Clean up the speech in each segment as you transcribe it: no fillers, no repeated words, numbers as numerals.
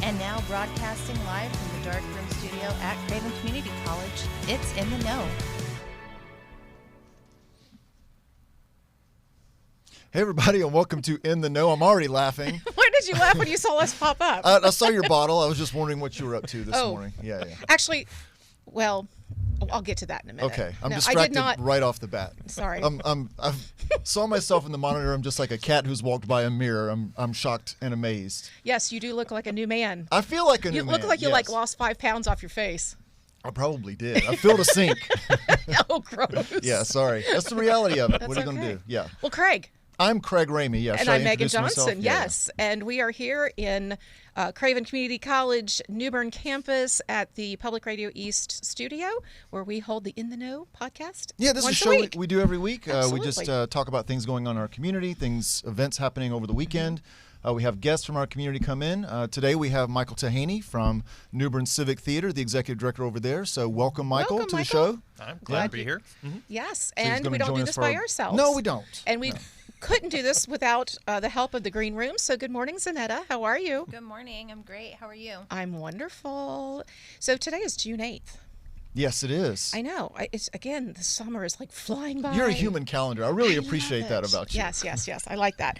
And now broadcasting live from the Dark Room Studio at Craven Community College, it's In the Know. Hey everybody, and welcome to In the Know. I'm already laughing. Why did you laugh when you saw us pop up? I saw your bottle. I was just wondering what you were up to this morning. Yeah. Actually, well, I'll get to that in a minute. Okay, I'm No, distracted I did not. right off the bat. Sorry. I saw myself in the monitor. I'm just like a cat who's walked by a mirror. I'm shocked and amazed. Yes, you do look like a new man. I feel like a new man. You look like you yes. lost 5 pounds off your face. I probably did. I filled a sink. Oh, gross. Yeah, sorry. That's the reality of it. That's What are you going okay. to do? Yeah. Well, Craig. I'm Craig Ramey. Yeah. And Should I I'm Megan introduce myself? Johnson. Yeah. Yes. And we are here in Craven Community College, New Bern campus at the Public Radio East studio, where we hold the In the Know podcast. Yeah, this is a show we do every week. We just talk about things going on in our community, events happening over the weekend. We have guests from our community come in. Today we have Michael Tahaney from Bern Civic Theatre, the executive director over there. So welcome, Michael, to the show. I'm glad to be here. Mm-hmm. Yes, So and we don't do this by ourselves. No, we don't. And we couldn't do this without the help of the Green Room. So good morning, Zanetta. How are you? Good morning. I'm great. How are you? I'm wonderful. So today is June 8th. Yes, it is. I know. It's again, the summer is like flying by. You're a human calendar. I really appreciate love that it. about you. Yes. I like that.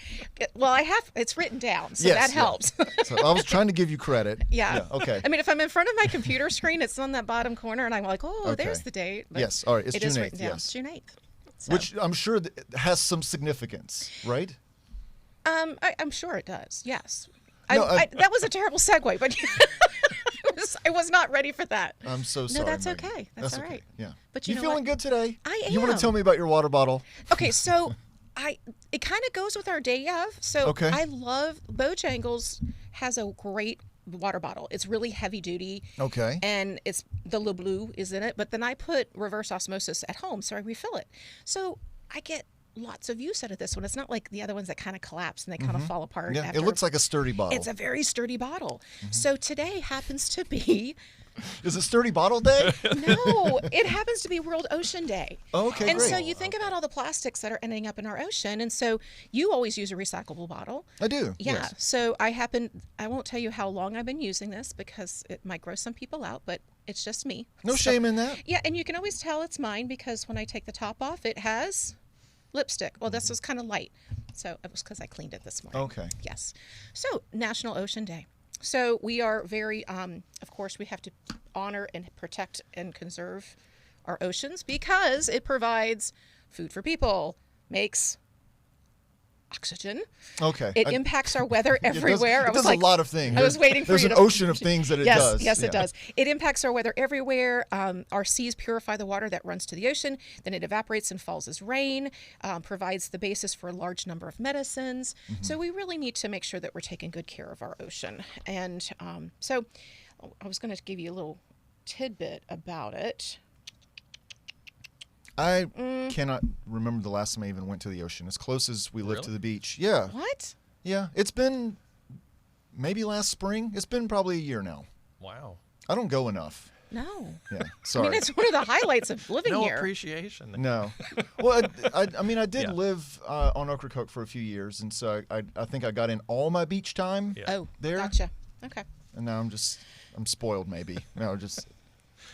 Well, it's written down, so Yes, that helps. So I was trying to give you credit. Yeah. Okay. I mean, if I'm in front of my computer screen, it's on that bottom corner, and I'm like, oh, Okay. there's the date. But Yes. All right. It's it June is 8th. written down. Yes. It's June 8th. So, Which I'm sure has some significance, right? I'm sure it does. Yes. No, That was a terrible segue, but I was not ready for that. I'm so sorry. No, that's Megan. okay. That's all okay. right. Yeah. But you know feeling what? good today? I am. You want to tell me about your water bottle? Okay, so it kind of goes with our day of. So Okay. I love Bojangles has a great water bottle. It's really heavy duty. Okay. And it's the Le Bleu is in it, but then I put reverse osmosis at home, so I refill it. So I get lots of use out of this one. It's not like the other ones that kind of collapse and they kind of fall apart. Yeah. After. It looks like a sturdy bottle. It's a very sturdy bottle. So today happens to be Is it Sturdy Bottle Day? no, it happens to be World Ocean Day. Okay, and great. so you think about all the plastics that are ending up in our ocean, and so you always use a recyclable bottle. I do. Yeah. Yes. So I won't tell you how long I've been using this because it might gross some people out, but it's just me. No shame in that. Yeah, and you can always tell it's mine because when I take the top off, it has lipstick. Well, this was kind of light, so it was because I cleaned it this morning. Okay. Yes. So National Ocean Day. So we are very, of course, we have to honor and protect and conserve our oceans because it provides food for people, makes oxygen. Okay. It impacts our weather everywhere. It does a lot of things. I was waiting for There's you an to- ocean of things that it does. Yes, Yeah. it does. It impacts our weather everywhere. Our seas purify the water that runs to the ocean. Then it evaporates and falls as rain, provides the basis for a large number of medicines. So we really need to make sure that we're taking good care of our ocean. And so I was going to give you a little tidbit about it. I cannot remember the last time I even went to the ocean. As close as we live to the beach. Yeah. What? Yeah. It's been maybe last spring. It's been probably a year now. Wow. I don't go enough. No. Yeah. I Sorry. mean, it's one of the highlights of living No here. appreciation. No. Well, I mean, I did Yeah. live on Ocracoke for a few years, and so I think I got in all my beach time Yeah. Oh, there. gotcha. Okay. And now I'm spoiled maybe.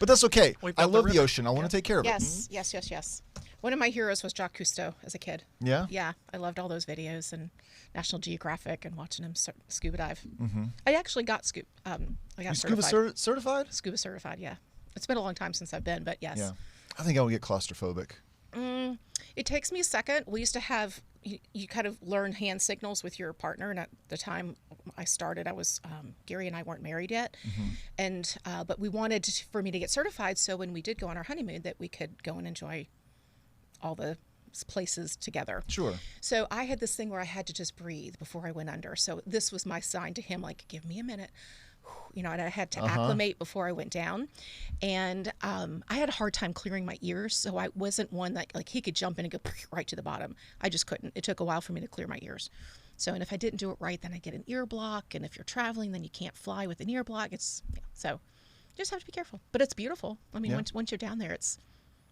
But that's okay. We I built the love the river. ocean. I want to take care of it. Yes. One of my heroes was Jacques Cousteau as a kid. Yeah? Yeah, I loved all those videos and National Geographic and watching him scuba dive. Mm-hmm. I actually got I got You scuba certified. certified? Scuba certified, yeah. It's been a long time since I've been, but yes. Yeah. I think I would get claustrophobic. It takes me a second. We used to have you kind of learn hand signals with your partner, and at the time I started, I was Gary and I weren't married yet, and but we wanted for me to get certified, so when we did go on our honeymoon, that we could go and enjoy all the places together. Sure. So I had this thing where I had to just breathe before I went under. So this was my sign to him, like, give me a minute. And I had to acclimate before I went down. And I had a hard time clearing my ears. So I wasn't one that, like, he could jump in and go right to the bottom. I just couldn't. It took a while for me to clear my ears. So, and if I didn't do it right, then I get an ear block. And if you're traveling, then you can't fly with an ear block. So you just have to be careful. But it's beautiful. I mean, once you're down there, it's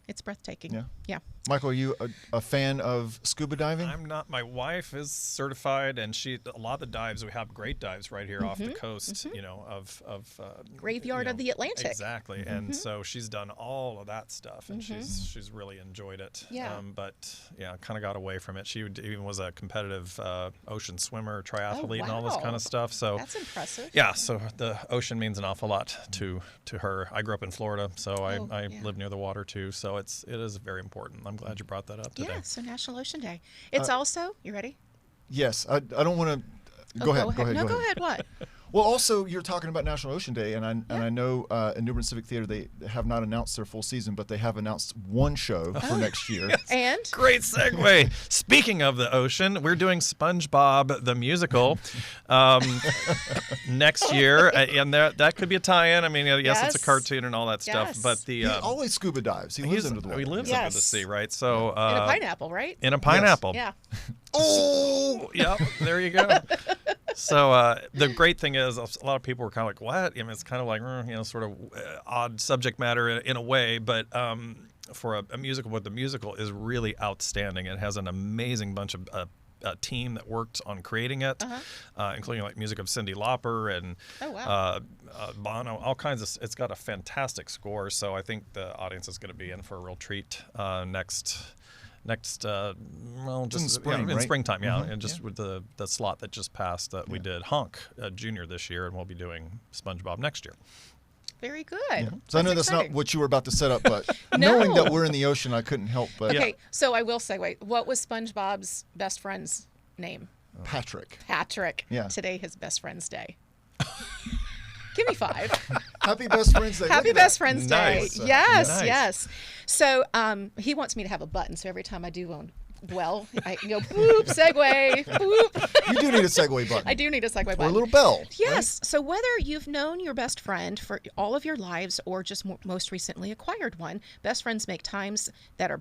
It's breathtaking. Yeah. Yeah. Michael, are you a fan of scuba diving? I'm not. My wife is certified, and a lot of the dives, we have great dives right here off the coast, of Graveyard of the Atlantic. Exactly. And so she's done all of that stuff, and she's really enjoyed it. Yeah. But yeah, kind of got away from it. She even was a competitive ocean swimmer, triathlete, and all this kind of stuff. So that's impressive. Yeah. So the ocean means an awful lot to her. I grew up in Florida, so I live near the water too. So it is very important. I'm glad you brought that up today. Yeah, so National Ocean Day. It's also, you ready? Yes. I don't want to. Go ahead. No, go ahead. What? Well, also, you're talking about National Ocean Day, and I know in New Bern Civic Theater they have not announced their full season, but they have announced one show for next year. And? Great segue. Speaking of the ocean, we're doing SpongeBob the musical next year, and that could be a tie-in. I mean, yes, it's a cartoon and all that stuff, but he always scuba dives. He lives under the water. He lives under the sea, right? So in a pineapple, right? In a pineapple. Yes. Yeah. Oh, yep. There you go. So the great thing is a lot of people were kind of like, what? I mean, it's kind of like, sort of odd subject matter in a way, but for a musical, but the musical is really outstanding. It has an amazing bunch of a team that worked on creating it, including like music of Cyndi Lauper and Bono, all kinds of. It's got a fantastic score, so I think the audience is going to be in for a real treat next in spring, in right? springtime, and just with the slot that just passed that we did Honk Junior this year, and we'll be doing SpongeBob next year. Very good. Yeah. So I know that's exciting. not what you were about to set up, but knowing that we're in the ocean, I couldn't help but. Okay, so I will segue. What was SpongeBob's best friend's name? Patrick. Patrick. Yeah. Today, his best friend's day. Give me 5. Happy Best Friends Day. Happy Best Friends Day. Nice. Yes, Nice. yes. So he wants me to have a button. So every time I do one, I can go, boop, segue, boop. You do need a segue button. I do need a segue button. Or a little bell. Yes. Right? So whether you've known your best friend for all of your lives or just most recently acquired one, best friends make times that are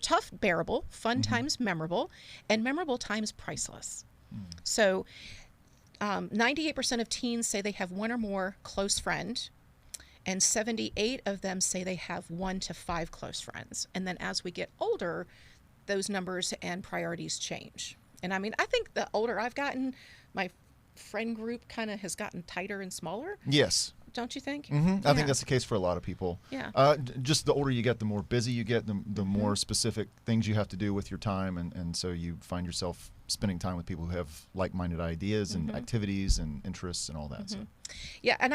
tough, bearable, fun times memorable, and memorable times priceless. So 98% of teens say they have one or more close friend, and 78 of them say they have 1 to 5 close friends. And then as we get older, those numbers and priorities change. And I mean, I think the older I've gotten, my friend group kind of has gotten tighter and smaller. Yes. Don't you think? I think that's the case for a lot of people. Yeah. Just the older you get, the more busy you get, the more specific things you have to do with your time. And so you find yourself spending time with people who have like-minded ideas and activities and interests and all that. So. Yeah, and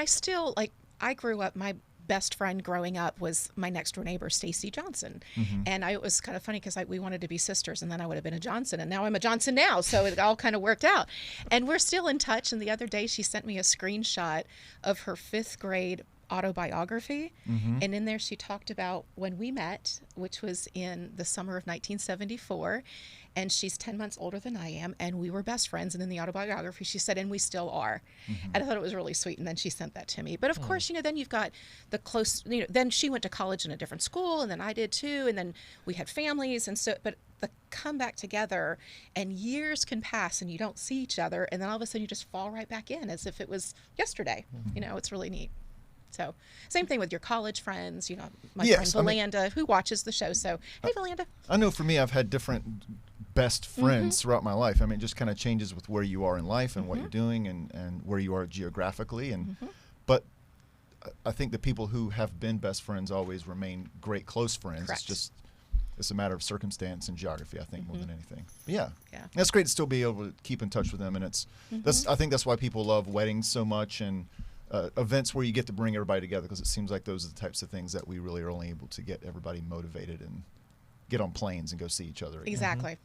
I grew up, my best friend growing up was my next door neighbor, Stacy Johnson. And it was kind of funny because we wanted to be sisters, and then I would have been a Johnson, and now I'm a Johnson now. So it all kind of worked out. And we're still in touch. And the other day she sent me a screenshot of her 5th grade autobiography. And in there she talked about when we met, which was in the summer of 1974. And she's 10 months older than I am, and we were best friends. And in the autobiography, she said, and we still are. And I thought it was really sweet. And then she sent that to me. But of course, then you've got the close, then she went to college in a different school, and then I did too. And then we had families. And so, but the come back together, and years can pass and you don't see each other. And then all of a sudden you just fall right back in as if it was yesterday. It's really neat. So same thing with your college friends, my friend Valanda, who watches the show. So, hey, Valanda. I know for me, I've had different best friends throughout my life. I mean, it just kind of changes with where you are in life and what you're doing and where you are geographically. And but I think the people who have been best friends always remain great close friends. Correct. It's a matter of circumstance and geography, I think, more than anything. But yeah, Yeah. that's great to still be able to keep in touch with them. And I think that's why people love weddings so much and events where you get to bring everybody together, because it seems like those are the types of things that we really are only able to get everybody motivated and get on planes and go see each other again.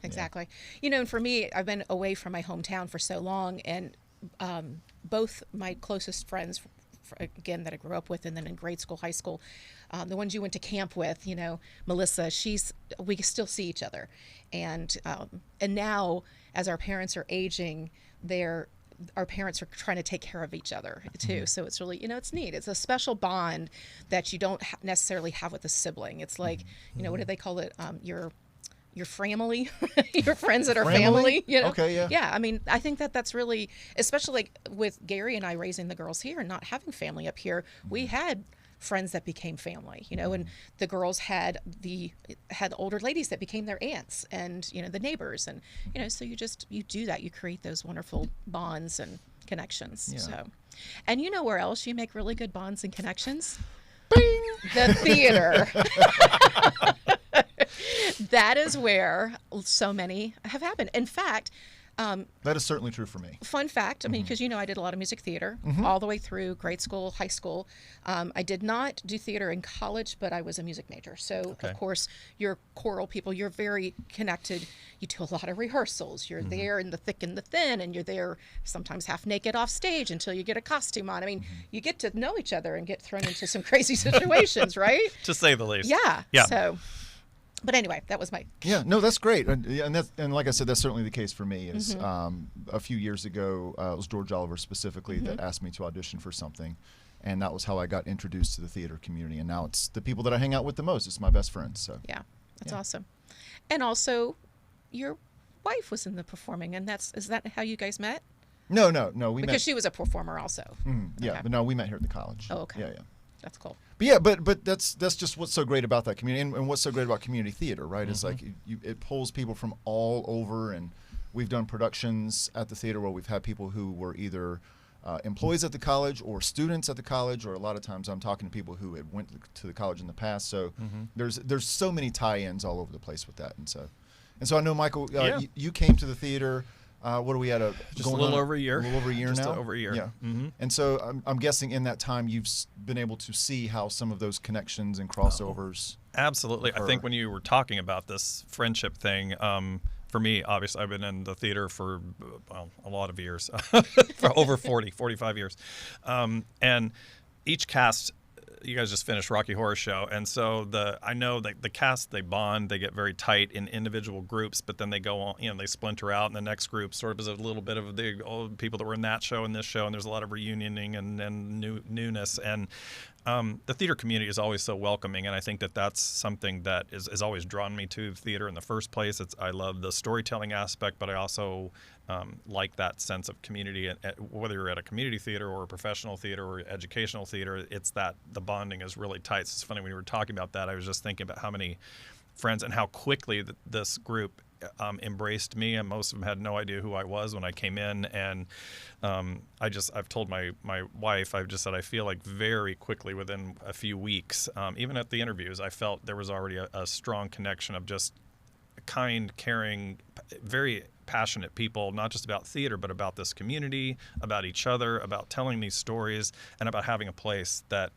Exactly. And for me, I've been away from my hometown for so long, and both my closest friends, again, that I grew up with, and then in grade school, high school, the ones you went to camp with, Melissa, we still see each other. And now, as our parents are aging, our parents are trying to take care of each other too. So it's really, it's neat. It's a special bond that you don't necessarily have with a sibling. It's like, what do they call it? Your family, your friends that are family. Okay, yeah. Yeah, I mean, I think that's really, especially like with Gary and I raising the girls here and not having family up here, we had friends that became family, and the girls had older ladies that became their aunts and, the neighbors. And, so you do that. You create those wonderful bonds and connections. Yeah. So, and you know where else you make really good bonds and connections? Bing! The theater. That is where so many have happened. In fact, that is certainly true for me. Fun fact, I mean, because I did a lot of music theater all the way through grade school, high school. I did not do theater in college, but I was a music major. So, of course, you're choral people. You're very connected. You do a lot of rehearsals. You're there in the thick and the thin, and you're there sometimes half naked off stage until you get a costume on. I mean, you get to know each other and get thrown into some crazy situations, right? To say the least. Yeah. So... But anyway, that was my... Yeah, no, that's great. And like I said, that's certainly the case for me. Is a few years ago, it was George Oliver specifically that asked me to audition for something. And that was how I got introduced to the theater community. And now it's the people that I hang out with the most. It's my best friends. So yeah, that's awesome. And also, your wife was in the performing. And is that how you guys met? No. We met... Because she was a performer also. Yeah, okay. But no, we met here at the college. Oh, okay. Yeah. That's cool. But yeah, but that's just what's so great about that community, and what's so great about community theater, right? It's like it pulls people from all over, and we've done productions at the theater where we've had people who were either employees at the college or students at the college, or a lot of times I'm talking to people who had went to the college in the past. So there's so many tie-ins all over the place with that, and so I know, Michael, you came to the theater. What are we at? Just a little over a year. A little over a year just now? Over a year. Yeah. And so I'm guessing in that time you've been able to see how some of those connections and crossovers. Absolutely. I think when you were talking about this friendship thing, for me, obviously, I've been in the theater for a lot of years, for over 45 years. And each cast... You guys just finished Rocky Horror Show, and so I know that the cast, they bond, they get very tight in individual groups, but then they go on, they splinter out, and the next group sort of is a little bit of the old people that were in that show and this show, and there's a lot of reunioning and newness, and the theater community is always so welcoming, and I think that that's something that is always drawn me to theater in the first place. I love the storytelling aspect, but I also like that sense of community, whether you're at a community theater or a professional theater or educational theater. It's that the bonding is really tight. It's funny when you were talking about that, I was just thinking about how many friends and how quickly this group embraced me, and most of them had no idea who I was when I came in. And I've told my wife, I've just said I feel like very quickly within a few weeks, even at the interviews, I felt there was already a strong connection of just kind, caring, very passionate people, not just about theater, but about this community, about each other, about telling these stories, and about having a place that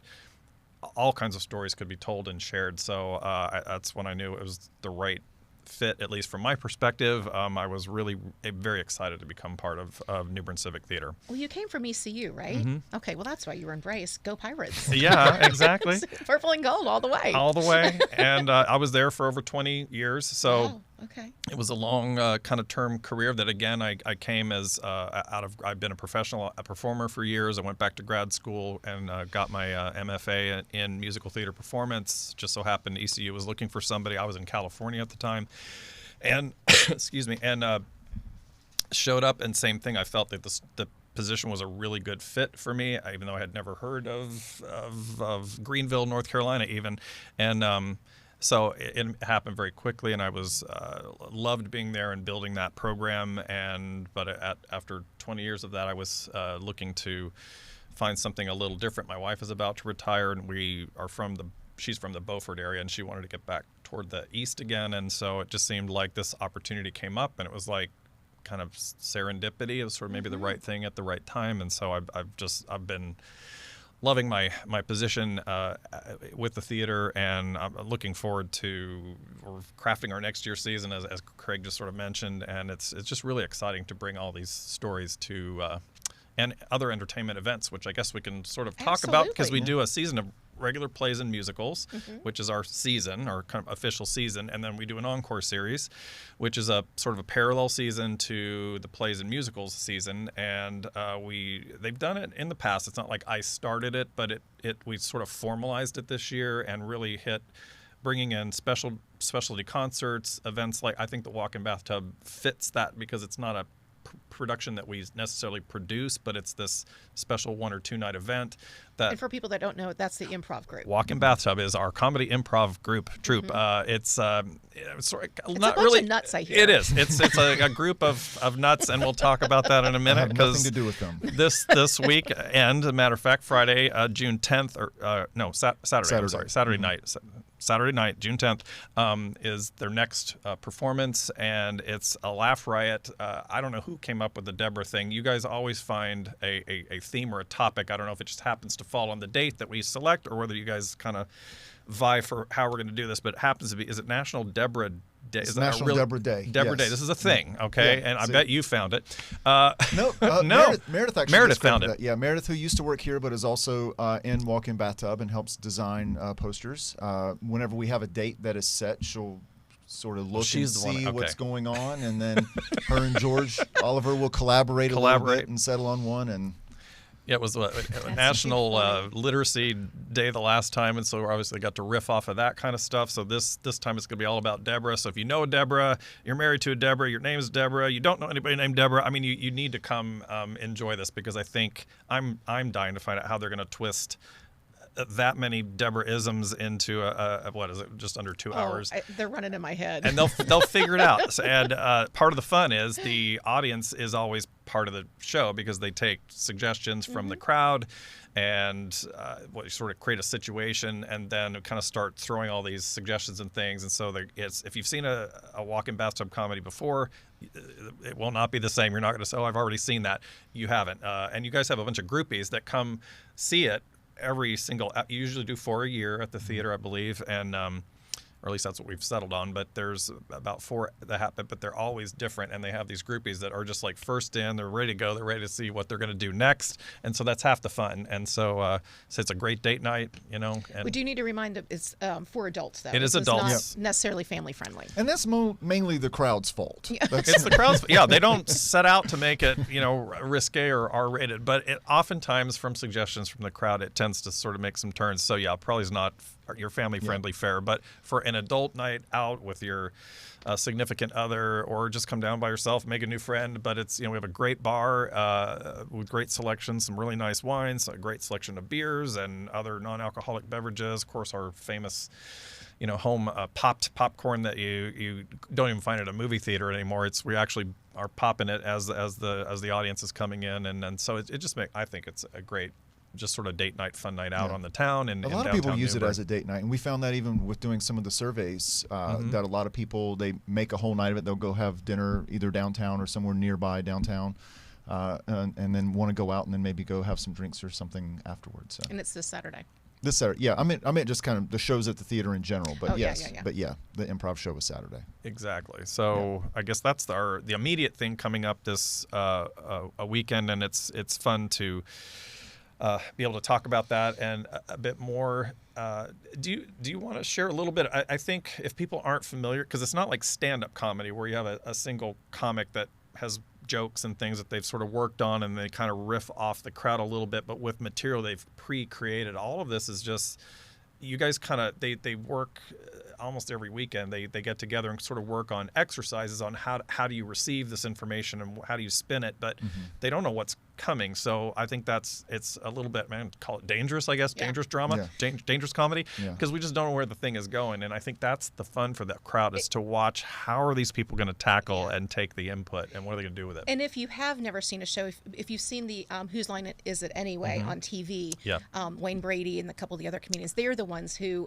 all kinds of stories could be told and shared. So that's when I knew it was the right fit, at least from my perspective. I was really very excited to become part of New Bern Civic Theatre. Well, you came from ECU, right? Okay, well, that's why you were embraced. Go Pirates. Yeah, exactly. Purple and gold all the way. All the way. And I was there for over 20 years. So wow. Okay. It was a long kind of term career that, again, I came as I've been a performer for years. I went back to grad school and got my MFA in musical theater performance. Just so happened ECU was looking for somebody. I was in California at the time. And, excuse me, and showed up, and same thing. I felt that the position was a really good fit for me, even though I had never heard of Greenville, North Carolina even. And so it happened very quickly, and I was loved being there and building that program. But after 20 years of that, I was looking to find something a little different. My wife is about to retire, and she's from the Beaufort area, and she wanted to get back toward the east again. And so it just seemed like this opportunity came up, and it was like kind of serendipity. It was sort of maybe the right thing at the right time. And so I've been loving my position with the theater, and I'm looking forward to crafting our next year's season, as Craig just sort of mentioned. And it's just really exciting to bring all these stories to and other entertainment events, which I guess we can sort of talk about, because we do a season of regular plays and musicals, which is our season, our kind of official season, and then we do an encore series, which is a sort of a parallel season to the plays and musicals season. And they've done it in the past. It's not like I started it, but we sort of formalized it this year and really hit bringing in specialty concerts, events like, I think the Walk-in Bathtub fits that, because it's not a production that we necessarily produce, but it's this special 1 or 2 night event. That And for people that don't know, that's the improv group. Walk-in Bathtub is our comedy improv troupe. It's not a bunch really of nuts, I hear. It is. It's a group of nuts, and we'll talk about that in a minute. I have nothing to do with them. This week, and as a matter of fact, Friday, June 10th, or Saturday. I'm sorry, Saturday night. Saturday night, June 10th, is their next performance, and it's a laugh riot. I don't know who came up with the Deborah thing. You guys always find a theme or a topic. I don't know if it just happens to fall on the date that we select, or whether you guys kind of vie for how we're going to do this, but it happens to be, is it National Deborah Day? It's National Deborah Day. Deborah Day. This is a thing, okay? Yeah, and I bet you found it. No, no. Meredith actually Meredith found discovered it. that. Yeah, Meredith, who used to work here but is also in Walk-in Bathtub and helps design posters. Whenever we have a date that is set, she'll sort of look and see what's going on, and then her and George Oliver will collaborate a little bit and settle on one. And yeah, it was a National Literacy Day the last time, and so we obviously got to riff off of that kind of stuff. So this time it's going to be all about Deborah. So if you know Deborah, you're married to a Deborah, your name is Deborah, you don't know anybody named Deborah, I mean, you need to come enjoy this, because I think I'm dying to find out how they're going to twist that many Deborah-isms into what is it, just under 2 hours. They're running in my head. And they'll figure it out. And part of the fun is the audience is always part of the show, because they take suggestions from the crowd and sort of create a situation, and then kind of start throwing all these suggestions and things. And so if you've seen a walk-in bathtub comedy before, it will not be the same. You're not going to say, oh, I've already seen that. You haven't. And you guys have a bunch of groupies that come see it every single. You usually do 4 a year at the theater, I believe, and or at least that's what we've settled on. But there's about 4 that happen, but they're always different, and they have these groupies that are just like first in. They're ready to go. They're ready to see what they're going to do next, and so that's half the fun. And so it's a great date night, you know. And we do need to remind them it's for adults, though. It is It's adults. not necessarily family friendly. And that's mainly the crowd's fault. It's the crowd's. Yeah, they don't set out to make it, risque or R-rated, but oftentimes from suggestions from the crowd, it tends to sort of make some turns. So yeah, probably is not your family-friendly fare, but for an adult night out with your significant other, or just come down by yourself, make a new friend. But it's, we have a great bar with great selection, some really nice wines, a great selection of beers and other non-alcoholic beverages. Of course, our famous home popped popcorn that you don't even find at a movie theater anymore. We actually are popping it as the audience is coming in, and so it just I think it's a great, just sort of date night, fun night out on the town. And a lot of people use it as a date night, and we found that even with doing some of the surveys, that a lot of people, they make a whole night of it. They'll go have dinner either downtown or somewhere nearby downtown, and then want to go out and then maybe go have some drinks or something afterwards. So. And it's this Saturday. This Saturday, yeah. I meant just kind of the shows at the theater in general, but yeah. But yeah, the improv show was Saturday. Exactly. So I guess that's the immediate thing coming up this a weekend, and it's fun to be able to talk about that and a bit more. Do you want to share a little bit? I think if people aren't familiar, because it's not like stand-up comedy where you have a single comic that has jokes and things that they've sort of worked on, and they kind of riff off the crowd a little bit, but with material they've pre-created. All of this is just, you guys kind of, they work almost every weekend. They get together and sort of work on exercises on how do you receive this information and how do you spin it, but they don't know what's coming. So I think it's a little bit, call it dangerous, I guess, dangerous drama, dangerous comedy, because we just don't know where the thing is going. And I think that's the fun for the crowd, is to watch how are these people going to tackle and take the input, and what are they going to do with it. And if you have never seen a show, if you've seen the Whose Line Is It Anyway on TV, Wayne Brady and a couple of the other comedians, they're the ones who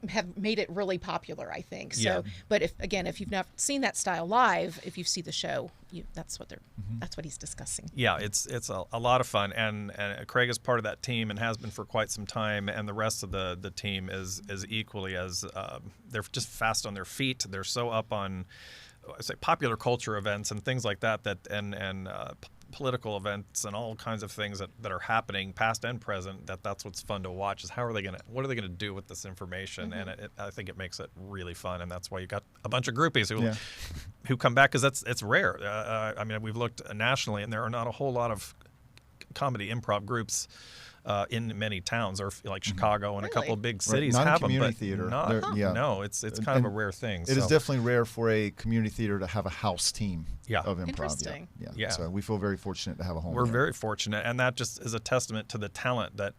have made it really popular, I think. So, but if you've not seen that style live, if you see the show, that's what he's discussing. Yeah, it's a lot of fun, and Craig is part of that team and has been for quite some time, and the rest of the team is equally as they're just fast on their feet. They're so up on, I say, popular culture events and things like that and political events and all kinds of things that are happening, past and present. That's what's fun to watch, is what are they gonna do with this information? And I think it makes it really fun, and that's why you got a bunch of groupies who come back, because it's rare. We've looked nationally, and there are not a whole lot of comedy improv groups in many towns, or like Chicago and a couple of big Right. cities Not a have them, community but theater. not, Yeah. no, it's kind of a rare thing. It is definitely rare for a community theater to have a house team of improv. Interesting. Yeah. So we feel very fortunate to have a home. We're there. very fortunate, and that just is a testament to the talent that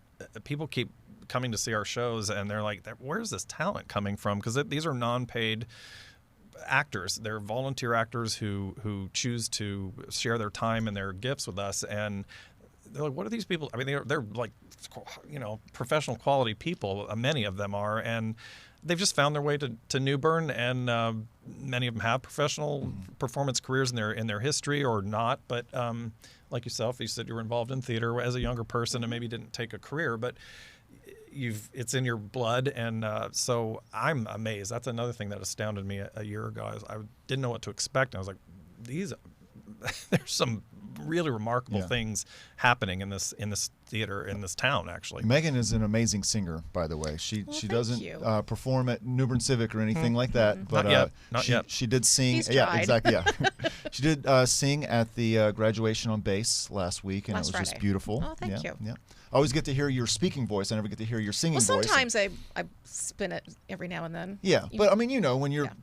people keep coming to see our shows, and they're like, where's this talent coming from? Because these are non-paid actors. They're volunteer actors who choose to share their time and their gifts with us, and they're like, what are these people? I mean, they're like, professional quality people. Many of them are, and they've just found their way to New Bern, and many of them have professional performance careers in their history or not. But like yourself, you said you were involved in theater as a younger person and maybe didn't take a career, but it's in your blood, and so I'm amazed. That's another thing that astounded me a year ago. I didn't know what to expect. And I was like, there's some really remarkable things happening in this theater, in this town, actually. Megan is an amazing singer, by the way. She doesn't perform at New Bern Civic or anything like that, but Not yet. She did sing. He's Yeah, tried. exactly. Yeah, she did sing at the graduation on bass last week, and Last it was just Friday. beautiful. Oh, thank you. Yeah. I always get to hear your speaking voice. I never get to hear your singing Well, voice. sometimes I spin it every now and then. Yeah, but I mean,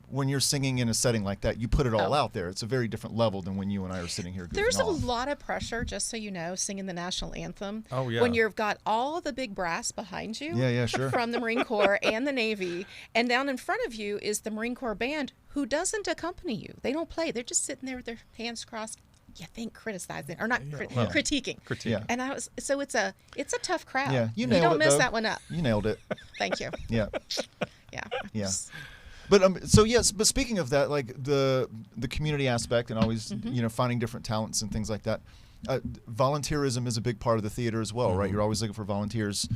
when you're singing in a setting like that, you put it all out there. It's a very different level than when you and I are sitting here. There's a off. lot of pressure, just so you know, singing the national anthem. Oh, yeah. When you've got all the big brass behind you. Yeah, sure. From the Marine Corps and the Navy, and down in front of you is the Marine Corps band, who doesn't accompany you. They don't play. They're just sitting there with their hands crossed. You think criticizing or not critiquing. Yeah. And it's a tough crowd. Yeah, you don't miss though. that one up. You nailed it. Thank you. Yeah. Yeah. But so yes, but speaking of that, like the community aspect and always finding different talents and things like that, volunteerism is a big part of the theater as well, right? You're always looking for volunteers,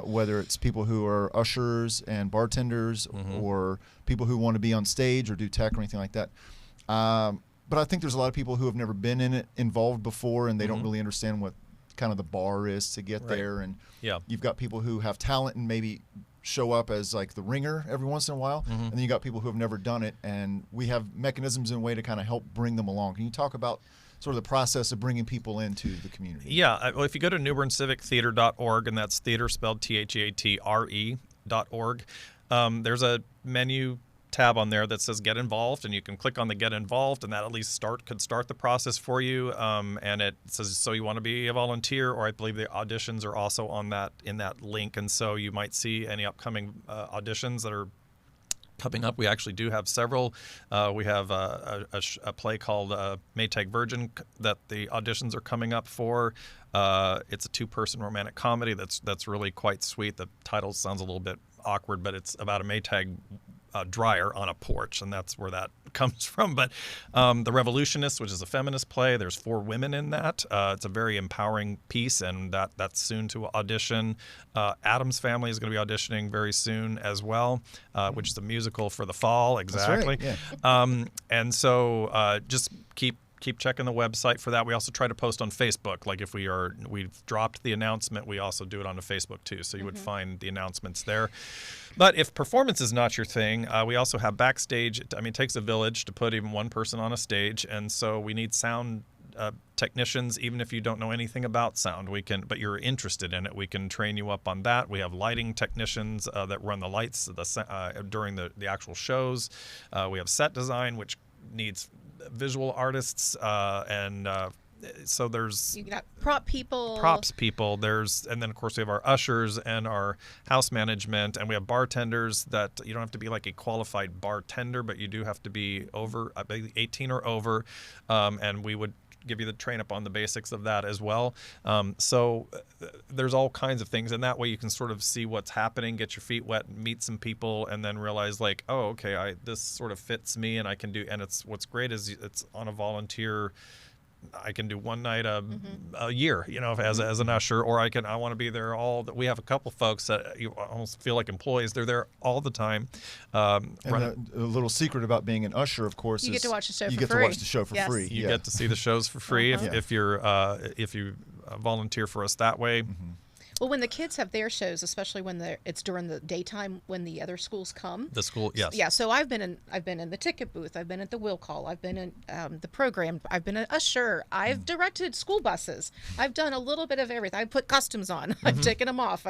whether it's people who are ushers and bartenders or people who want to be on stage or do tech or anything like that. But I think there's a lot of people who have never been involved before, and they don't really understand what kind of the bar is to get there. And you've got people who have talent and maybe show up as like the ringer every once in a while, and then you got people who have never done it, and we have mechanisms in a way to kind of help bring them along. Can you talk about sort of the process of bringing people into the community? Yeah, well, if you go to newberncivictheatre.org, and that's theater spelled THEATRE.org, there's a menu tab on there that says Get Involved, and you can click on the Get Involved, and that at least could start the process for you. And it says, so you want to be a volunteer, or I believe the auditions are also in that link, and so you might see any upcoming auditions that are coming up. We actually do have several. We have a play called Maytag Virgin that the auditions are coming up for. It's a 2-person romantic comedy that's really quite sweet. The title sounds a little bit awkward, but it's about a Maytag dryer on a porch, and that's where that comes from. But The Revolutionists, which is a feminist play, there's 4 women in that. It's a very empowering piece, and that's soon to audition. Addams Family is going to be auditioning very soon as well, which is a musical for the fall. Exactly. That's right, yeah. And so just keep checking the website for that. We also try to post on Facebook. Like if we've dropped the announcement, we also do it on the Facebook too. So you would find the announcements there. But if performance is not your thing, we also have backstage. I mean, it takes a village to put even one person on a stage, and so we need sound technicians. Even if you don't know anything about sound, but you're interested in it, we can train you up on that. We have lighting technicians that run the lights during the actual shows. We have set design, which needs visual artists, and so there's You got props people, and then of course we have our ushers and our house management, and we have bartenders that you don't have to be like a qualified bartender, but you do have to be over 18 or over, and we would give you the train up on the basics of that as well. So there's all kinds of things, and that way you can sort of see what's happening, get your feet wet, meet some people, and then realize like, oh, okay, this sort of fits me, and I can do. And what's great is it's on a volunteer. I can do one night a year, as an usher, or I want to be there we have a couple folks that you almost feel like employees. They're there all the time. And a little secret about being an usher, of course, you is get to watch the show for free. You get to watch the show for Yes. free. You get to see the shows for free if you volunteer for us that way. Well, when the kids have their shows, especially when it's during the daytime when the other schools come. The school, yes. Yeah, so I've been in the ticket booth. I've been at the will call. I've been in the program. I've been an usher. I've directed school buses. I've done a little bit of everything. I've put costumes on. I've taken them off.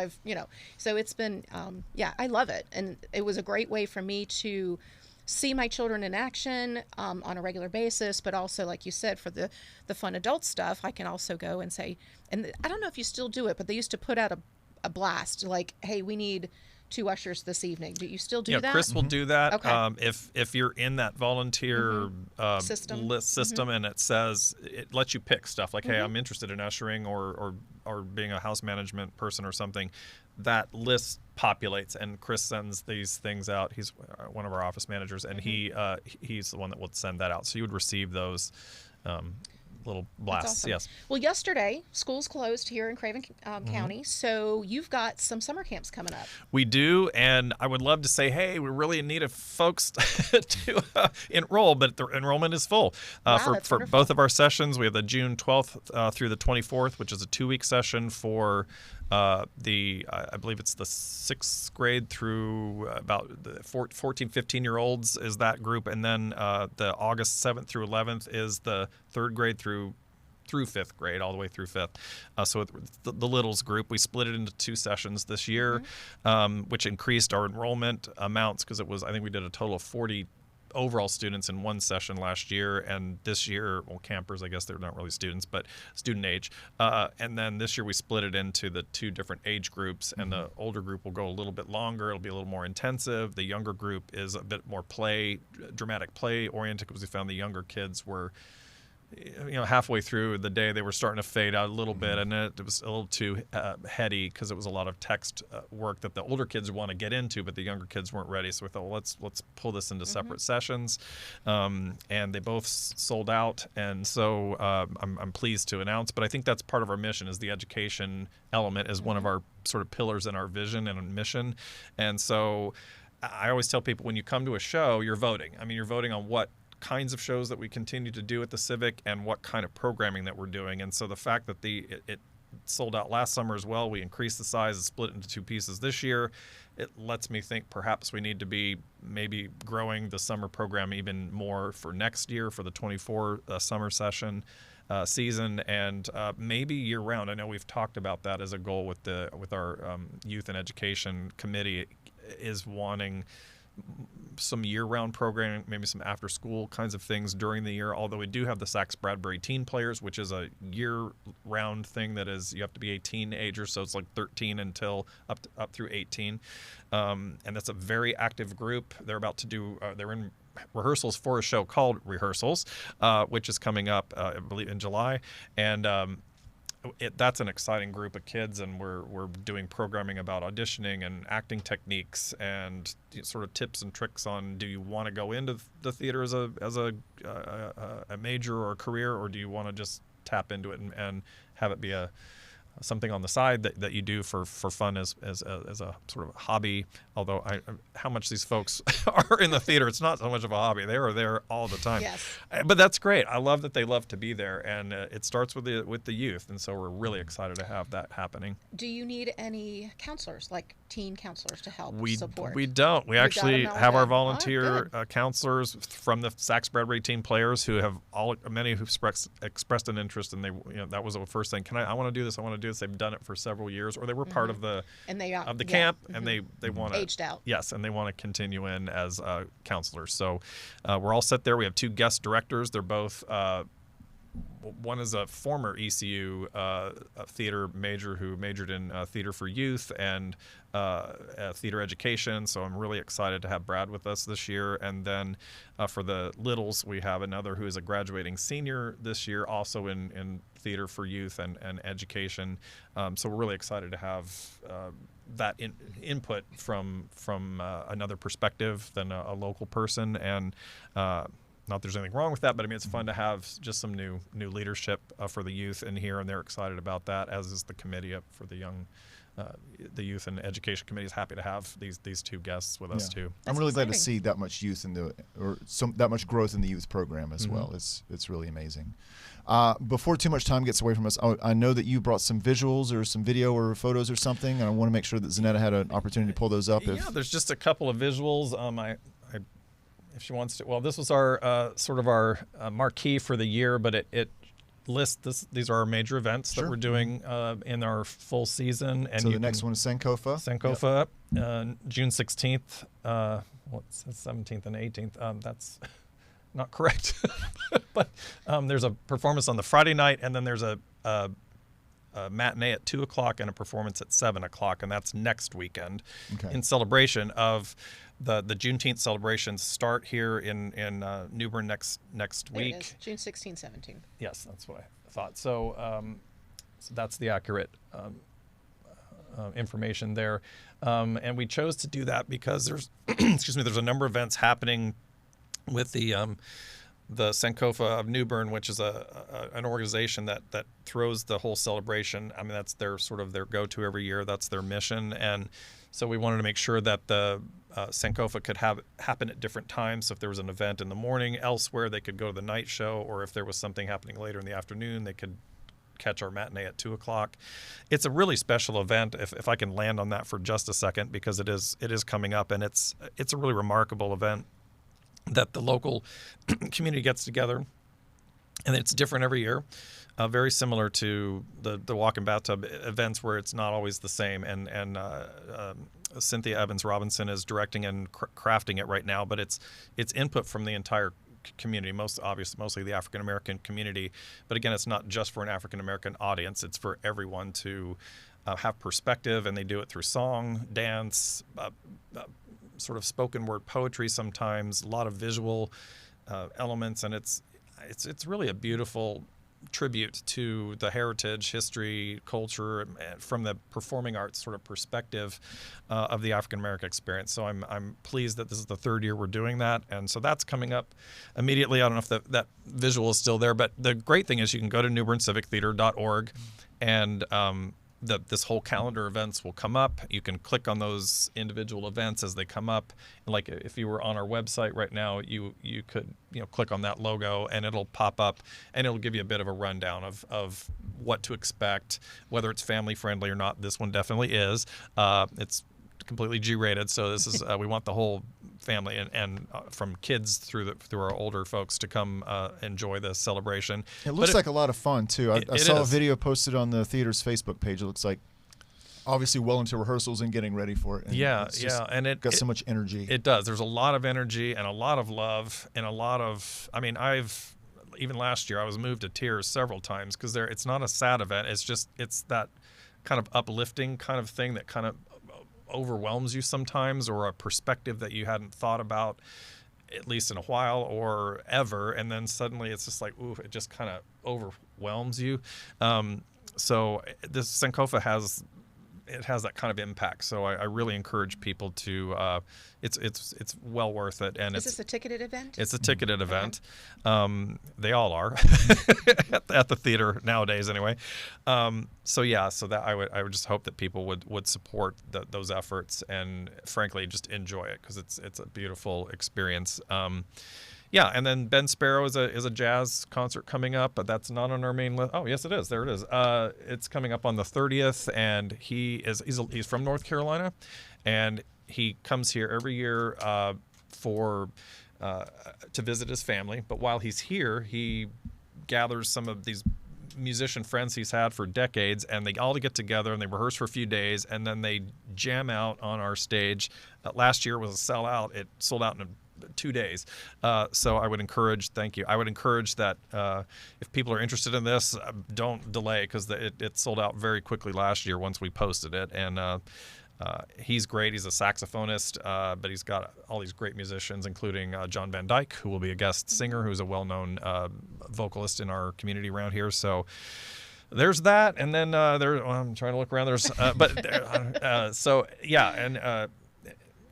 So it's been, I love it. And it was a great way for me to see my children in action on a regular basis, but also, like you said, for the fun adult stuff, I can also go and say, and I don't know if you still do it, but they used to put out a blast like, hey, we need 2 ushers this evening. Do you still do that? Yeah, Chris will do that. Okay. If you're in that volunteer System. list system, and it says, it lets you pick stuff like, hey, I'm interested in ushering or being a house management person or something. That list populates, and Chris sends these things out. He's one of our office managers, and he's the one that will send that out. So you would receive those little blasts. Awesome. Yes. Well, yesterday schools closed here in Craven County, so you've got some summer camps coming up. We do, and I would love to say, hey, we're really in need of folks to enroll, but the enrollment is full. Wow, for both of our sessions, we have the June 12th through the 24th, which is a 2-week session for I believe it's the 6th grade through about the 14, 15-year-olds is that group, and then the August 7th through 11th is the 3rd grade through 5th grade, all the way through 5th. So the littles group, we split it into 2 sessions this year, which increased our enrollment amounts because I think we did a total of 40 overall students in one session last year, and this year, well, campers, I guess they're not really students, but student age. And then this year we split it into the 2 different age groups, and the older group will go a little bit longer. It'll be a little more intensive. The younger group is a bit more dramatic play oriented, because we found the younger kids were, halfway through the day, they were starting to fade out a little bit, and it was a little too heady because it was a lot of text work that the older kids want to get into, but the younger kids weren't ready. So we thought, well, let's pull this into separate sessions, and they both sold out. And so I'm pleased to announce, but I think that's part of our mission, is the education element is one of our sort of pillars in our vision and mission. And so I always tell people, when you come to a show, you're voting. I mean, you're voting on what kinds of shows that we continue to do at the Civic and what kind of programming that we're doing. And so the fact that it sold out last summer as well, we increased the size and split into 2 pieces this year, it lets me think perhaps we need to be maybe growing the summer program even more for next year, for the 24 summer season, and maybe year round. I know we've talked about that as a goal with our youth and education committee, is wanting some year-round programming, maybe some after-school kinds of things during the year, although we do have the Sachs Bradbury Teen Players, which is a year-round thing that is, you have to be a teenager, so it's like 13 until up through 18. And that's a very active group. They're about to do, they're in rehearsals for a show called Rehearsals, which is coming up, I believe, in July. And that's an exciting group of kids, and we're doing programming about auditioning and acting techniques and sort of tips and tricks on, do you want to go into the theater as a major or a career, or do you want to just tap into it and have it be something on the side that you do for fun as a sort of hobby. Although how much these folks are in the theater, it's not so much of a hobby. They are there all the time. Yes. But that's great. I love that they love to be there, and it starts with the youth, and so we're really excited to have that happening. Do you need any counselors, like teen counselors, to help support? We don't. We actually have our volunteer counselors from the Sachs Bradbury Teen Players who have many who've expressed an interest, and they that was the first thing. I want to do this. I want to do this. They've done it for several years, or they were part of the camp, and they want to aged out. Yes, and they want to continue in as counselors. So we're all set there. We have 2 guest directors. They're both. One is a former ECU theater major who majored in theater for youth and theater education. So I'm really excited to have Brad with us this year. And then for the littles, we have another who is a graduating senior this year, also in theater for youth and education. So we're really excited to have that input from another perspective than a local person. And not that there's anything wrong with that, but I mean, it's fun to have just some new leadership for the youth in here, and they're excited about that, as is the committee up for the young the Youth and Education Committee is happy to have these two guests with us too. I'm really glad to see that much youth that much growth in the youth program as well. It's really amazing. Before too much time gets away from us, I know that you brought some visuals or some video or photos or something, and I want to make sure that Zanetta had an opportunity to pull those up. There's just a couple of visuals. If she wants to, well, this was our sort of our marquee for the year, but it lists these are our major events that we're doing in our full season. And so the next one is Sankofa. June 16th. What's the 17th and 18th? That's not correct. But there's a performance on the Friday night, and then there's a matinee at 2:00 and a performance at 7:00, and that's next weekend in celebration of the Juneteenth celebrations start here in New Bern next week. It is, June 16, 17. Yes, that's what I thought. So, so that's the accurate information there, and we chose to do that because there's there's a number of events happening with the Sankofa of New Bern, which is an organization that throws the whole celebration. I mean, that's their sort of their go-to every year. That's their mission, and so we wanted to make sure that the Sankofa could happen at different times. So if there was an event in the morning elsewhere, they could go to the night show, or if there was something happening later in the afternoon, they could catch our matinee at 2:00. It's a really special event. If I can land on that for just a second, because it is coming up, and it's a really remarkable event that the local community gets together, and it's different every year. Very similar to the walk in bathtub events, where it's not always the same. And Cynthia Evans Robinson is directing and crafting it right now, but it's input from the entire community, mostly the African American community. But again, it's not just for an African American audience; it's for everyone to have perspective, and they do it through song, dance, sort of spoken word poetry sometimes, a lot of visual elements, and it's really a beautiful tribute to the heritage, history, culture, from the performing arts sort of perspective of the African American experience. So I'm pleased that this is the third year we're doing that, and so that's coming up immediately. I don't know if that visual is still there, but the great thing is you can go to newberncivictheater.org, and this whole calendar of events will come up. You can click on those individual events as they come up. And like if you were on our website right now, you could click on that logo, and it'll pop up, and it'll give you a bit of a rundown of what to expect, whether it's family friendly or not. This one definitely is. It's completely G-rated, so this is we want the whole family and from kids through our older folks to come enjoy the celebration. It looks like a lot of fun too. I saw a video posted on the theater's Facebook page. It looks like obviously well into rehearsals and getting ready for it. And and it got so much energy. It does. There's a lot of energy and a lot of love and a lot of. I mean, even last year I was moved to tears several times because it's not a sad event. It's that kind of uplifting kind of thing that kind of overwhelms you sometimes, or a perspective that you hadn't thought about at least in a while or ever, and then suddenly it's just like, ooh, it just kind of overwhelms you. So this Sankofa has that kind of impact. So I really encourage people to. It's well worth it. And is this a ticketed event? It's a ticketed event. They all are at the theater nowadays, anyway. So that I would just hope that people would support those efforts, and frankly just enjoy it, because it's a beautiful experience. And then Ben Sparrow is a jazz concert coming up, but that's not on our main list. Oh, yes, it is. There it is. It's coming up on the 30th, and he's from North Carolina, and he comes here every year to visit his family. But while he's here, he gathers some of these musician friends he's had for decades, and they all get together and they rehearse for a few days, and then they jam out on our stage. Last year was a sellout. It sold out in 2 days. So I would encourage that if people are interested in this, don't delay, because it sold out very quickly last year once we posted it. And he's great. He's a saxophonist, but he's got all these great musicians, including John Van Dyke, who will be a guest singer, who's a well-known vocalist in our community around here. So there's that. And then I'm trying to look around.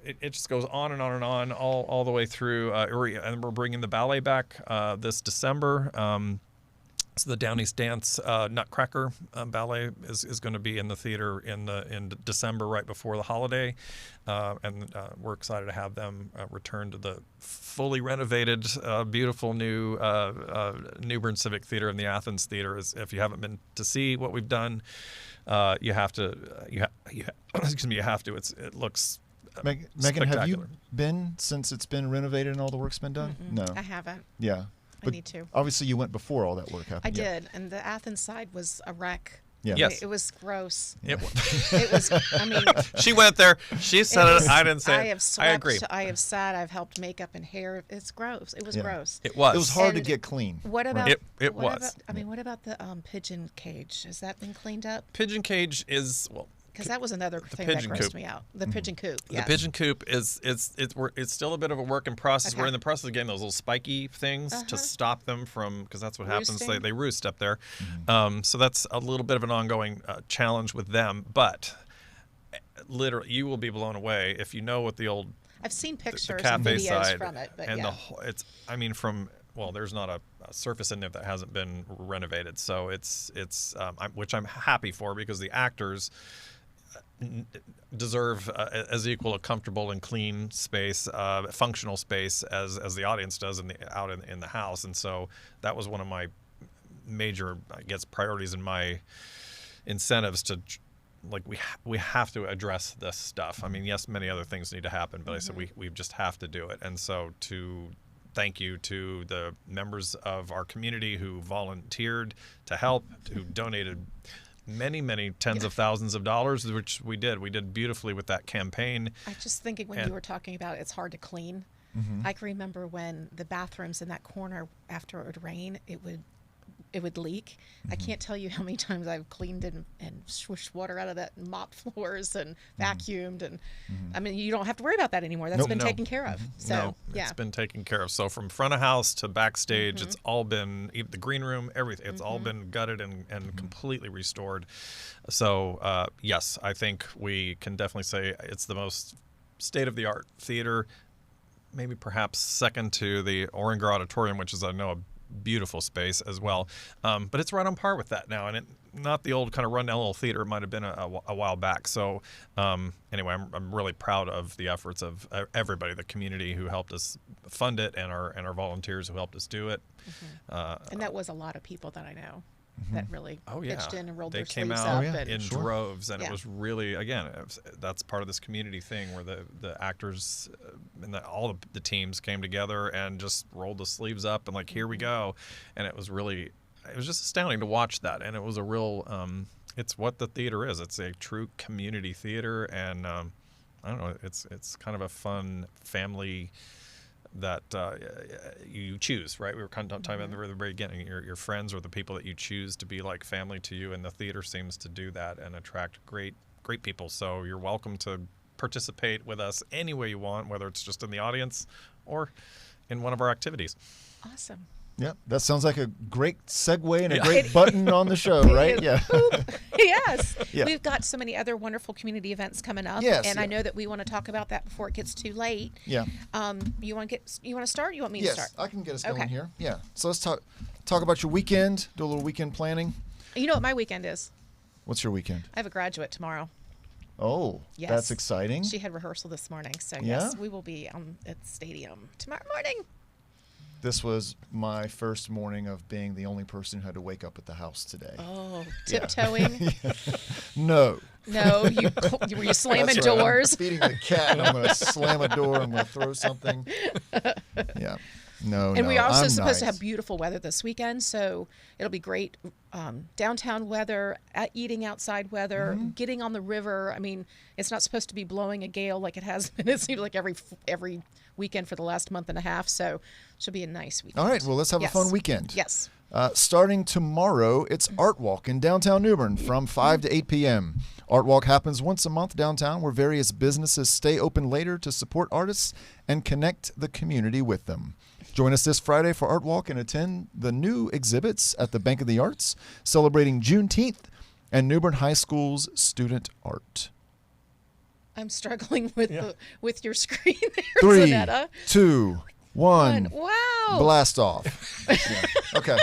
It just goes on and on and on all the way through. And we're bringing the ballet back this December. So the Down East Dance Nutcracker ballet is going to be in the theater in December, right before the holiday, and we're excited to have them return to the fully renovated, beautiful new Bern Civic Theatre and the Athens Theater. If you haven't been to see what we've done, you have to. Excuse me, you have to. It looks. Megan, have you been since it's been renovated and all the work's been done? Mm-mm, No, I haven't. Yeah. I need to. Obviously, you went before all that work happened. I did, and the Athens side was a wreck. Yeah. Yes. It was gross. It was. I mean, she went there. She said it. I didn't say I it. have swept, I agree. I have sat. I've helped makeup and hair. It's gross. It was gross. It was. It was hard to And get clean. What about It what was. About, what about the pigeon cage? Has that been cleaned up? Pigeon cage is Because that was another thing that grossed me out. The pigeon coop. Yes. The pigeon coop is it's still a bit of a work in process. Okay. We're in the process of getting those little spiky things to stop them from, because that's what happens. Roosting? They roost up there. So that's a little bit of an ongoing challenge with them. But literally, you will be blown away if you know what the old I've seen the pictures and cafe videos side from it, but and yeah. the whole, it's I mean from. Well, there's not a surface in it that hasn't been renovated, so it's which I'm happy for, because the actors deserve as equal a comfortable and clean space, functional space as the audience does out in the house, and so that was one of my major, I guess, priorities in my incentives to. Like we have to address this stuff. I mean, yes, many other things need to happen, but I said we just have to do it, and so to. Thank you to the members of our community who volunteered to help, who donated many tens of thousands of dollars, which we did. We did beautifully with that campaign. I just thinking when you were talking about it's hard to clean. I can remember when the bathrooms in that corner, after it would rain, it would leak. I can't tell you how many times I've cleaned and swished water out of that and mopped floors and vacuumed. And I mean, you don't have to worry about that anymore. That's been taken care of. So, it's been taken care of. So from front of house to backstage, it's all been, the green room, everything, it's all been gutted and completely restored. So, yes, I think we can definitely say it's the most state-of-the-art theater, maybe perhaps second to the Oringer Auditorium, which is, I know, a beautiful space as well, but it's right on par with that now, and not the old kind of rundown little theater it might have been a while back. So anyway, I'm really proud of the efforts of everybody, the community who helped us fund it, and our volunteers who helped us do it. and that was a lot of people that I know that really pitched in and rolled they their came sleeves out up. in Sure. droves, and it was really, again, that's part of this community thing where the actors and all the teams came together and just rolled the sleeves up and here we go, and it was just astounding to watch that, and it was a real it's what the theater is. It's a true community theater, and I don't know, it's kind of a fun family that you choose, right? We were kind of talking about at the very beginning, your friends or the people that you choose to be like family to you, and the theater seems to do that and attract great people. So you're welcome to participate with us any way you want, whether it's just in the audience or in one of our activities. Awesome. Yeah, that sounds like a great segue and a great button on the show, right? Yeah. Yes. Yeah. We've got so many other wonderful community events coming up. Yes, And I know that we want to talk about that before it gets too late. Yeah. You want to start? You want me to Yes, start? I can get us going Okay. here. Yeah. So let's talk about your weekend. Do a little weekend planning. You know what my weekend is? What's your weekend? I have a graduate tomorrow. Oh, Yes. that's exciting. She had rehearsal this morning, so Yeah? yes, we will be at the stadium tomorrow morning. This was my first morning of being the only person who had to wake up at the house today. Oh, Yeah. tiptoeing? No. No, were you slamming That's right. doors? I'm feeding the cat, and I'm going to slam a door. I'm going to throw something. Yeah. No, And we are also I'm supposed to nice. have beautiful weather this weekend, so it'll be great downtown weather, eating outside weather, getting on the river. I mean, it's not supposed to be blowing a gale like it has been. It seems like every weekend for the last month and a half, so it should be a nice weekend. All right, well, let's have a fun weekend. Yes. Starting tomorrow, it's Art Walk in downtown New Bern from 5 to 8 p.m. Art Walk happens once a month downtown, where various businesses stay open later to support artists and connect the community with them. Join us this Friday for Art Walk and attend the new exhibits at the Bank of the Arts, celebrating Juneteenth and New Bern High School's student art. I'm struggling with your screen there, 3, Zanetta. 2, 1. Wow. Blast off. Yeah. Okay.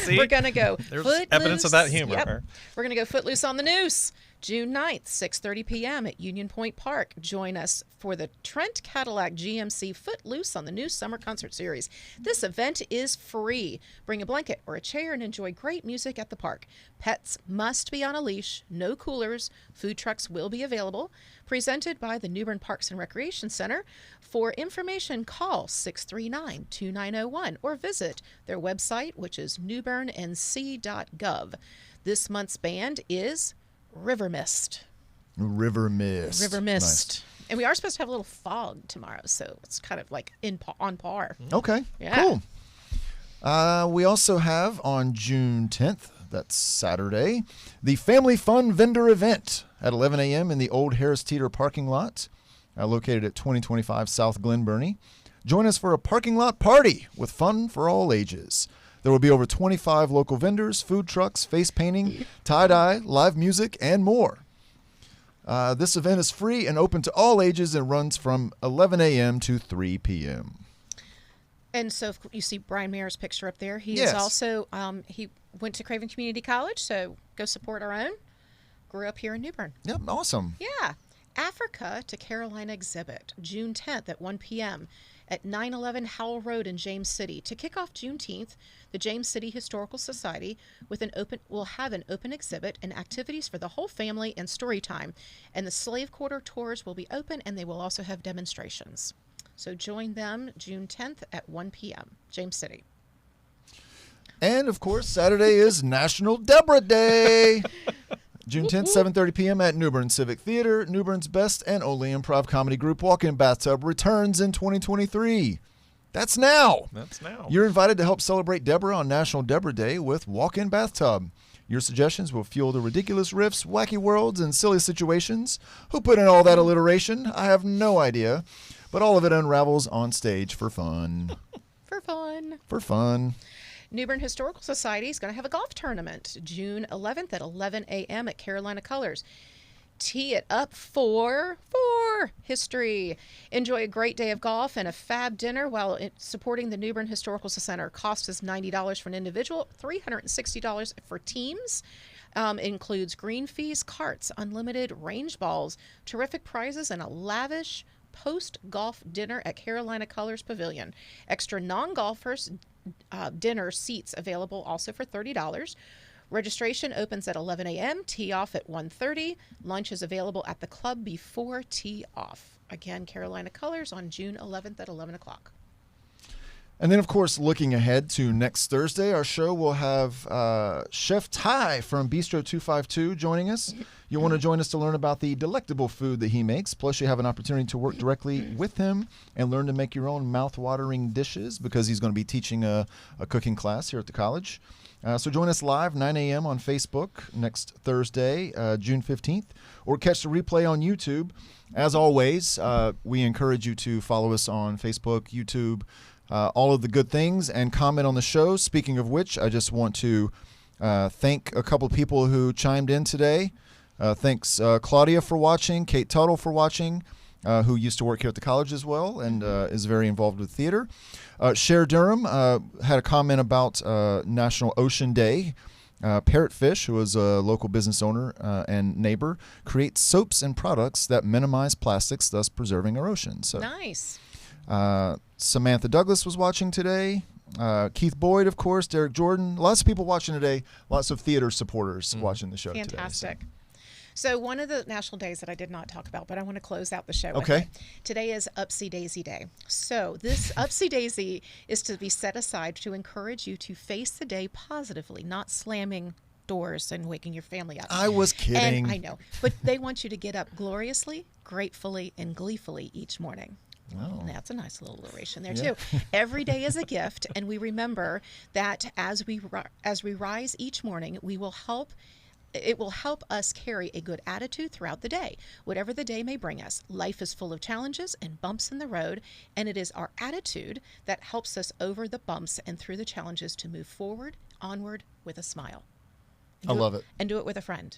See? We're going to go There's Footloose. evidence of that humor. Yep. We're going to go Footloose on the Noose, June 9th, 6:30 p.m. at Union Point Park. Join us for the Trent Cadillac GMC Footloose on the Noose Summer Concert Series. This event is free. Bring a blanket or a chair and enjoy great music at the park. Pets must be on a leash, no coolers. Food trucks will be available. Presented by the New Bern Parks and Recreation Center. For information, call 639-2901 or visit their website, which is newbernnc.gov. This month's band is River Mist. River Mist. River Mist. Nice. And we are supposed to have a little fog tomorrow, so it's kind of like on par. Okay, Yeah. cool. We also have on June 10th, that's Saturday, the Family Fun Vendor Event at 11 a.m. in the old Harris Teeter parking lot, located at 2025 South Glen Burnie. Join us for a parking lot party with fun for all ages. There will be over 25 local vendors, food trucks, face painting, tie-dye, live music, and more. This event is free and open to all ages and runs from 11 a.m. to 3 p.m. And so if you see Brian Mayer's picture up there. He Yes. is also, he went to Craven Community College, so go support our own. Grew up here in New Bern. Yep, awesome. Yeah. Africa to Carolina exhibit, June 10th at 1 p.m. at 911 Howell Road in James City. To kick off Juneteenth, the James City Historical Society will have an open exhibit and activities for the whole family and story time. And the slave quarter tours will be open, and they will also have demonstrations. So join them June 10th at 1 p.m., James City. And, of course, Saturday is National Deborah Day. June 10th, 7:30 p.m. at New Bern Civic Theatre. New Bern's best and only improv comedy group, Walk-In Bathtub, returns in 2023. That's now. That's now. You're invited to help celebrate Deborah on National Deborah Day with Walk-In Bathtub. Your suggestions will fuel the ridiculous riffs, wacky worlds, and silly situations. Who put in all that alliteration? I have no idea. But all of it unravels on stage for fun. For fun. For fun. New Bern Historical Society is going to have a golf tournament June 11th at 11 a.m. at Carolina Colors. Tee it up for history. Enjoy a great day of golf and a fab dinner while supporting the New Bern Historical Center. Cost is $90 for an individual, $360 for teams. Includes green fees, carts, unlimited range balls, terrific prizes, and a lavish post-golf dinner at Carolina Colors Pavilion. Extra non-golfers dinner seats available also for $30. Registration opens at 11 a.m., tee off at 1:30. Lunch is available at the club before tee off. Again, Carolina Colors on June 11th at 11 o'clock. And then, of course, looking ahead to next Thursday, our show will have Chef Ty from Bistro 252 joining us. You'll want to join us to learn about the delectable food that he makes. Plus, you have an opportunity to work directly with him and learn to make your own mouth-watering dishes because he's going to be teaching a cooking class here at the college. So join us live, 9 a.m. on Facebook next Thursday, June 15th, or catch the replay on YouTube. As always, we encourage you to follow us on Facebook, YouTube, all of the good things, and comment on the show. Speaking of which, I just want to thank a couple of people who chimed in today. Thanks Claudia for watching, Kate Tuttle for watching, who used to work here at the college as well and is very involved with theater. Cher Durham had a comment about National Ocean Day. Parrotfish, who is a local business owner and neighbor, creates soaps and products that minimize plastics, thus preserving our oceans. So, Nice. Samantha Douglas was watching today. Keith Boyd, of course, Derek Jordan. Lots of people watching today. Lots of theater supporters watching the show Fantastic. today. So one of the national days that I did not talk about, but I want to close out the show. Okay. with it. Today is Upsy Daisy Day. So this Upsy Daisy is to be set aside to encourage you to face the day positively, not slamming doors and waking your family up. I was kidding. And I know, but they want you to get up gloriously, gratefully, and gleefully each morning. Wow. That's a nice little alliteration there Yeah. too. Every day is a gift, and we remember that as we rise each morning, it will help us carry a good attitude throughout the day. Whatever the day may bring us, life is full of challenges and bumps in the road, and it is our attitude that helps us over the bumps and through the challenges to move forward, onward with a smile. I love it. And do it with a friend.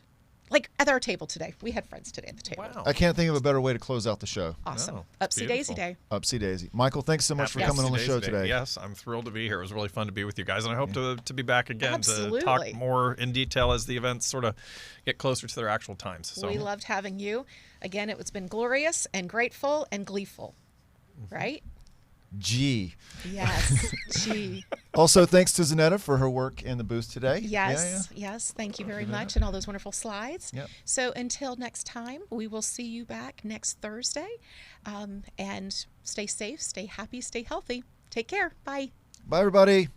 Like at our table today. We had friends today at the table. Wow. I can't think of a better way to close out the show. Awesome. No, Upsy Daisy beautiful. Day. Upsy daisy. Michael, thanks so much for Happy coming on the Upsy show Daisy Day. today. Yes, I'm thrilled to be here. It was really fun to be with you guys, and I hope to be back again Absolutely. to talk more in detail as the events sort of get closer to their actual times. So We loved having you. Again, it's been glorious and grateful and gleeful. Right? G. Yes. Gee. Also, thanks to Zanetta for her work in the booth today. Yes. Yes. Thank you very much. And all those wonderful slides. Yep. So until next time, we will see you back next Thursday. And stay safe, stay happy, stay healthy. Take care. Bye. Bye, everybody.